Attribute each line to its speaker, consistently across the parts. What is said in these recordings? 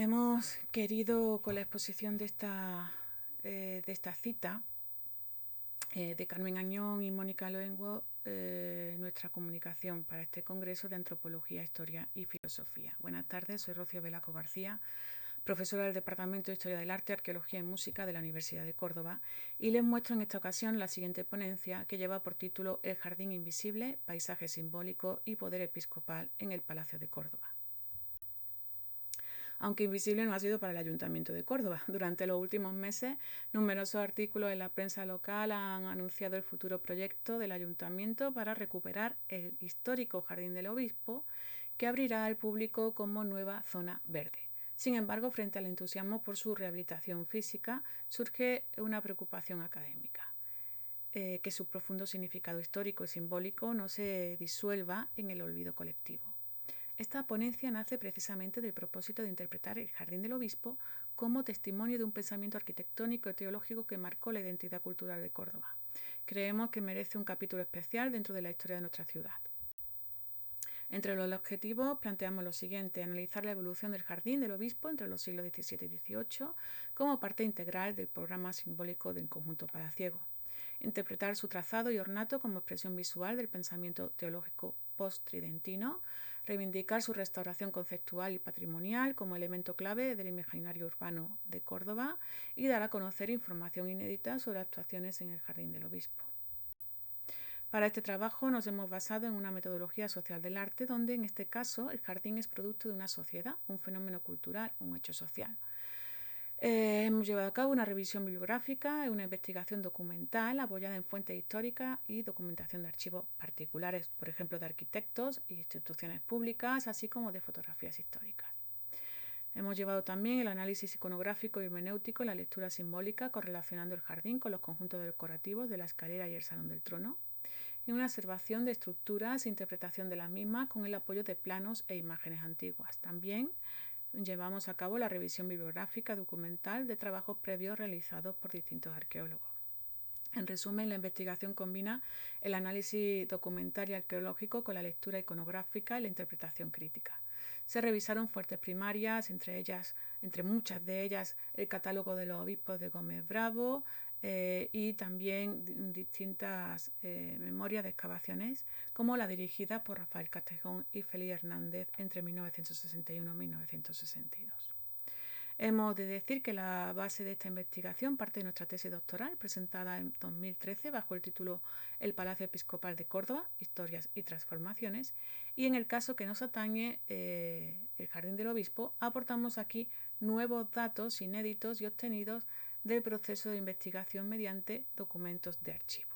Speaker 1: Hemos querido, con la exposición de esta cita de Carmen Añón y Mónica Luengo, nuestra comunicación para este Congreso de Antropología, Historia y Filosofía. Buenas tardes, soy Rocío Velasco García, profesora del Departamento de Historia del Arte, Arqueología y Música de la Universidad de Córdoba, y les muestro en esta ocasión la siguiente ponencia que lleva por título El Jardín Invisible, Paisaje Simbólico y Poder Episcopal en el Palacio de Córdoba. Aunque invisible no ha sido para el Ayuntamiento de Córdoba. Durante los últimos meses, numerosos artículos en la prensa local han anunciado el futuro proyecto del Ayuntamiento para recuperar el histórico Jardín del Obispo, que abrirá al público como nueva zona verde. Sin embargo, frente al entusiasmo por su rehabilitación física, surge una preocupación académica. Que su profundo significado histórico y simbólico no se disuelva en el olvido colectivo. Esta ponencia nace precisamente del propósito de interpretar el Jardín del Obispo como testimonio de un pensamiento arquitectónico y teológico que marcó la identidad cultural de Córdoba. Creemos que merece un capítulo especial dentro de la historia de nuestra ciudad. Entre los objetivos planteamos lo siguiente: analizar la evolución del Jardín del Obispo entre los siglos XVII y XVIII como parte integral del programa simbólico del conjunto palaciego. Interpretar su trazado y ornato como expresión visual del pensamiento teológico post-tridentino, reivindicar su restauración conceptual y patrimonial como elemento clave del imaginario urbano de Córdoba y dar a conocer información inédita sobre actuaciones en el Jardín del Obispo. Para este trabajo nos hemos basado en una metodología social del arte donde en este caso el jardín es producto de una sociedad, un fenómeno cultural, un hecho social. Hemos llevado a cabo una revisión bibliográfica y una investigación documental apoyada en fuentes históricas y documentación de archivos particulares, por ejemplo de arquitectos e instituciones públicas, así como de fotografías históricas. Hemos llevado también el análisis iconográfico y hermenéutico, la lectura simbólica, correlacionando el jardín con los conjuntos decorativos de la escalera y el salón del trono, y una observación de estructuras e interpretación de las mismas con el apoyo de planos e imágenes antiguas. También llevamos a cabo la revisión bibliográfica documental de trabajos previos realizados por distintos arqueólogos. En resumen, la investigación combina el análisis documental y arqueológico con la lectura iconográfica y la interpretación crítica. Se revisaron fuentes primarias, entre muchas de ellas, el catálogo de los obispos de Gómez Bravo y también distintas memorias de excavaciones, como la dirigida por Rafael Castejón y Félix Hernández entre 1961 y 1962. Hemos de decir que la base de esta investigación parte de nuestra tesis doctoral presentada en 2013 bajo el título El Palacio Episcopal de Córdoba, Historias y Transformaciones, y en el caso que nos atañe el Jardín del Obispo, aportamos aquí nuevos datos inéditos y obtenidos del proceso de investigación mediante documentos de archivo.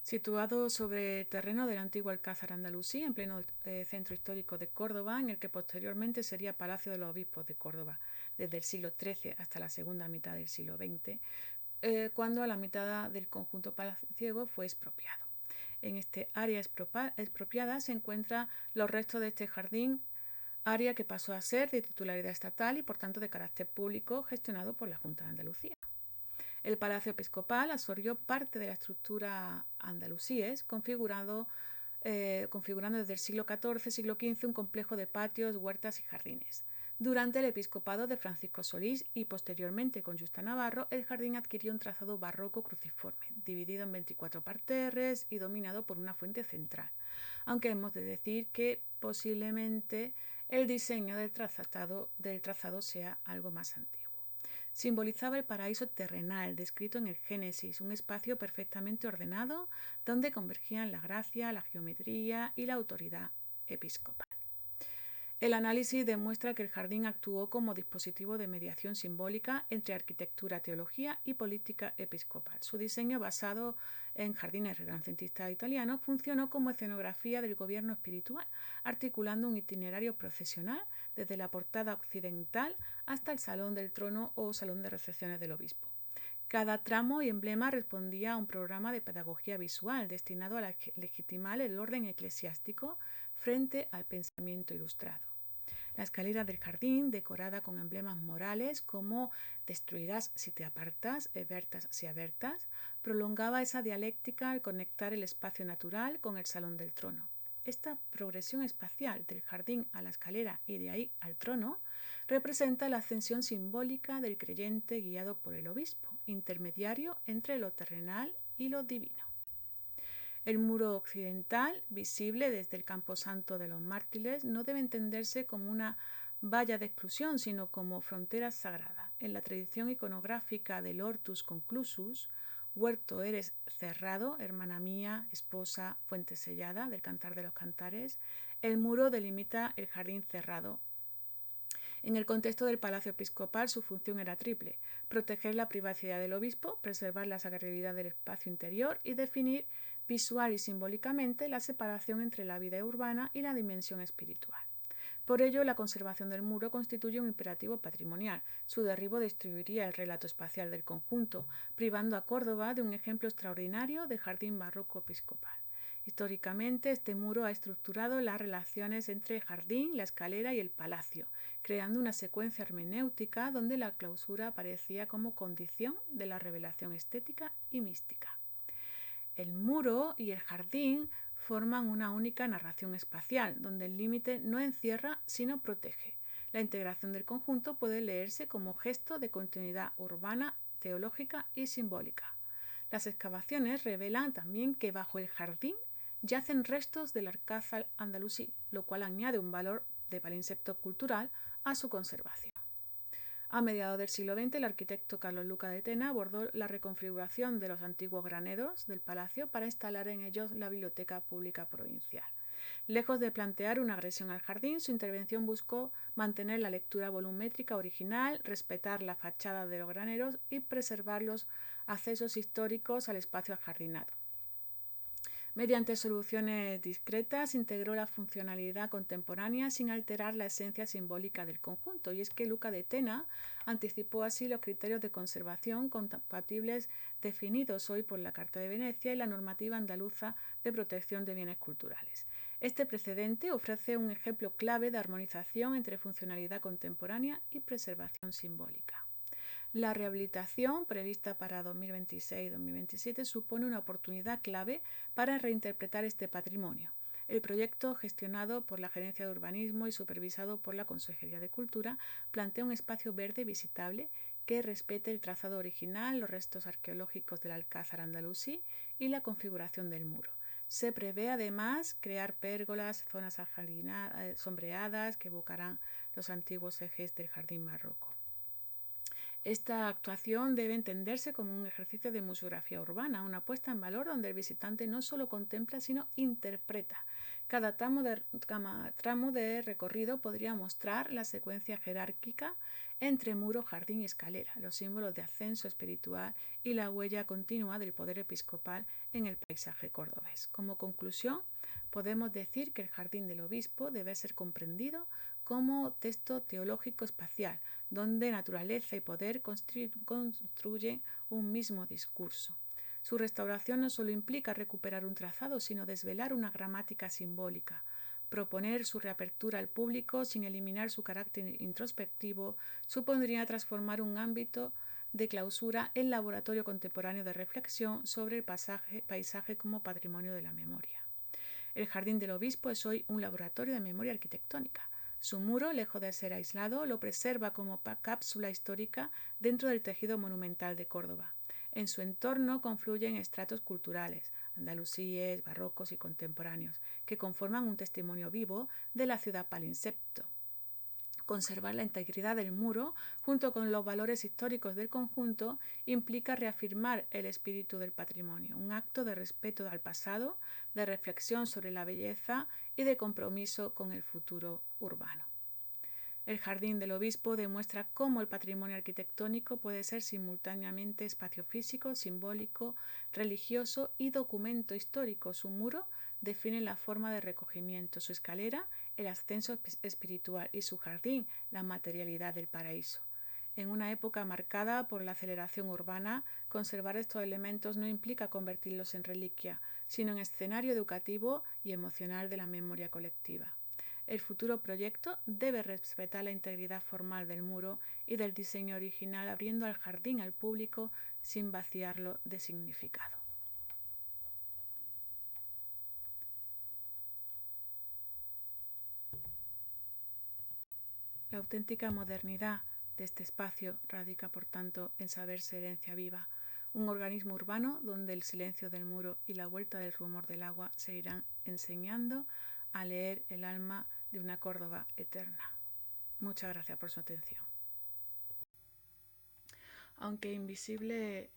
Speaker 1: Situado sobre el terreno del antiguo Alcázar andalusí, en pleno centro histórico de Córdoba, en el que posteriormente sería Palacio de los Obispos de Córdoba, desde el siglo XIII hasta la segunda mitad del siglo XX, cuando la mitad del conjunto palaciego fue expropiado. En este área expropiada se encuentran los restos de este jardín, área que pasó a ser de titularidad estatal y por tanto de carácter público, gestionado por la Junta de Andalucía. El Palacio Episcopal absorbió parte de la estructura andalusíes, configurando desde el siglo XIV, siglo XV un complejo de patios, huertas y jardines. Durante el episcopado de Francisco Solís y posteriormente con Justa Navarro, el jardín adquirió un trazado barroco cruciforme, dividido en 24 parterres y dominado por una fuente central, aunque hemos de decir que posiblemente el diseño del trazado sea algo más antiguo. Simbolizaba el paraíso terrenal descrito en el Génesis, un espacio perfectamente ordenado donde convergían la gracia, la geometría y la autoridad episcopal. El análisis demuestra que el jardín actuó como dispositivo de mediación simbólica entre arquitectura, teología y política episcopal. Su diseño, basado en jardines renacentistas italianos, funcionó como escenografía del gobierno espiritual, articulando un itinerario procesional desde la portada occidental hasta el salón del trono o salón de recepciones del obispo. Cada tramo y emblema respondía a un programa de pedagogía visual destinado a legitimar el orden eclesiástico frente al pensamiento ilustrado. La escalera del jardín, decorada con emblemas morales como destruirás si te apartas, vertas si avertas, prolongaba esa dialéctica al conectar el espacio natural con el salón del trono. Esta progresión espacial del jardín a la escalera y de ahí al trono representa la ascensión simbólica del creyente guiado por el obispo, intermediario entre lo terrenal y lo divino. El muro occidental, visible desde el camposanto de los mártires, no debe entenderse como una valla de exclusión, sino como frontera sagrada. En la tradición iconográfica del Hortus Conclusus, huerto eres cerrado, hermana mía, esposa, fuente sellada, del Cantar de los Cantares, el muro delimita el jardín cerrado. En el contexto del palacio episcopal su función era triple: proteger la privacidad del obispo, preservar la sacralidad del espacio interior y definir visual y simbólicamente la separación entre la vida urbana y la dimensión espiritual. Por ello, la conservación del muro constituye un imperativo patrimonial. Su derribo destruiría el relato espacial del conjunto, privando a Córdoba de un ejemplo extraordinario de jardín barroco episcopal. Históricamente, este muro ha estructurado las relaciones entre el jardín, la escalera y el palacio, creando una secuencia hermenéutica donde la clausura aparecía como condición de la revelación estética y mística. El muro y el jardín forman una única narración espacial, donde el límite no encierra, sino protege. La integración del conjunto puede leerse como gesto de continuidad urbana, teológica y simbólica. Las excavaciones revelan también que bajo el jardín yacen restos del alcázar andalusí, lo cual añade un valor de palimpsesto cultural a su conservación. A mediados del siglo XX, el arquitecto Carlos Luca de Tena abordó la reconfiguración de los antiguos graneros del palacio para instalar en ellos la Biblioteca Pública Provincial. Lejos de plantear una agresión al jardín, su intervención buscó mantener la lectura volumétrica original, respetar la fachada de los graneros y preservar los accesos históricos al espacio ajardinado. Mediante soluciones discretas integró la funcionalidad contemporánea sin alterar la esencia simbólica del conjunto, y es que Luca de Tena anticipó así los criterios de conservación compatibles definidos hoy por la Carta de Venecia y la normativa andaluza de protección de bienes culturales. Este precedente ofrece un ejemplo clave de armonización entre funcionalidad contemporánea y preservación simbólica. La rehabilitación prevista para 2026-2027 supone una oportunidad clave para reinterpretar este patrimonio. El proyecto, gestionado por la Gerencia de Urbanismo y supervisado por la Consejería de Cultura, plantea un espacio verde visitable que respete el trazado original, los restos arqueológicos del Alcázar andalusí y la configuración del muro. Se prevé además crear pérgolas, zonas sombreadas que evocarán los antiguos ejes del jardín barroco. Esta actuación debe entenderse como un ejercicio de museografía urbana, una puesta en valor donde el visitante no solo contempla, sino interpreta. Cada tramo de recorrido podría mostrar la secuencia jerárquica entre muro, jardín y escalera, los símbolos de ascenso espiritual y la huella continua del poder episcopal en el paisaje cordobés. Como conclusión, podemos decir que el jardín del obispo debe ser comprendido como texto teológico espacial, donde naturaleza y poder construyen un mismo discurso. Su restauración no solo implica recuperar un trazado, sino desvelar una gramática simbólica. Proponer su reapertura al público sin eliminar su carácter introspectivo supondría transformar un ámbito de clausura en laboratorio contemporáneo de reflexión sobre el paisaje como patrimonio de la memoria. El Jardín del Obispo es hoy un laboratorio de memoria arquitectónica. Su muro, lejos de ser aislado, lo preserva como cápsula histórica dentro del tejido monumental de Córdoba. En su entorno confluyen estratos culturales, andalusíes, barrocos y contemporáneos, que conforman un testimonio vivo de la ciudad palimpsesto. Conservar la integridad del muro, junto con los valores históricos del conjunto, implica reafirmar el espíritu del patrimonio, un acto de respeto al pasado, de reflexión sobre la belleza y de compromiso con el futuro urbano. El Jardín del Obispo demuestra cómo el patrimonio arquitectónico puede ser simultáneamente espacio físico, simbólico, religioso y documento histórico. Su muro define la forma de recogimiento, su escalera el ascenso espiritual y su jardín la materialidad del paraíso. En una época marcada por la aceleración urbana, conservar estos elementos no implica convertirlos en reliquia, sino en escenario educativo y emocional de la memoria colectiva. El futuro proyecto debe respetar la integridad formal del muro y del diseño original, abriendo al jardín al público sin vaciarlo de significado. La auténtica modernidad de este espacio radica, por tanto, en saberse herencia viva, un organismo urbano donde el silencio del muro y la vuelta del rumor del agua seguirán enseñando a leer el alma de una Córdoba eterna. Muchas gracias por su atención. Aunque invisible,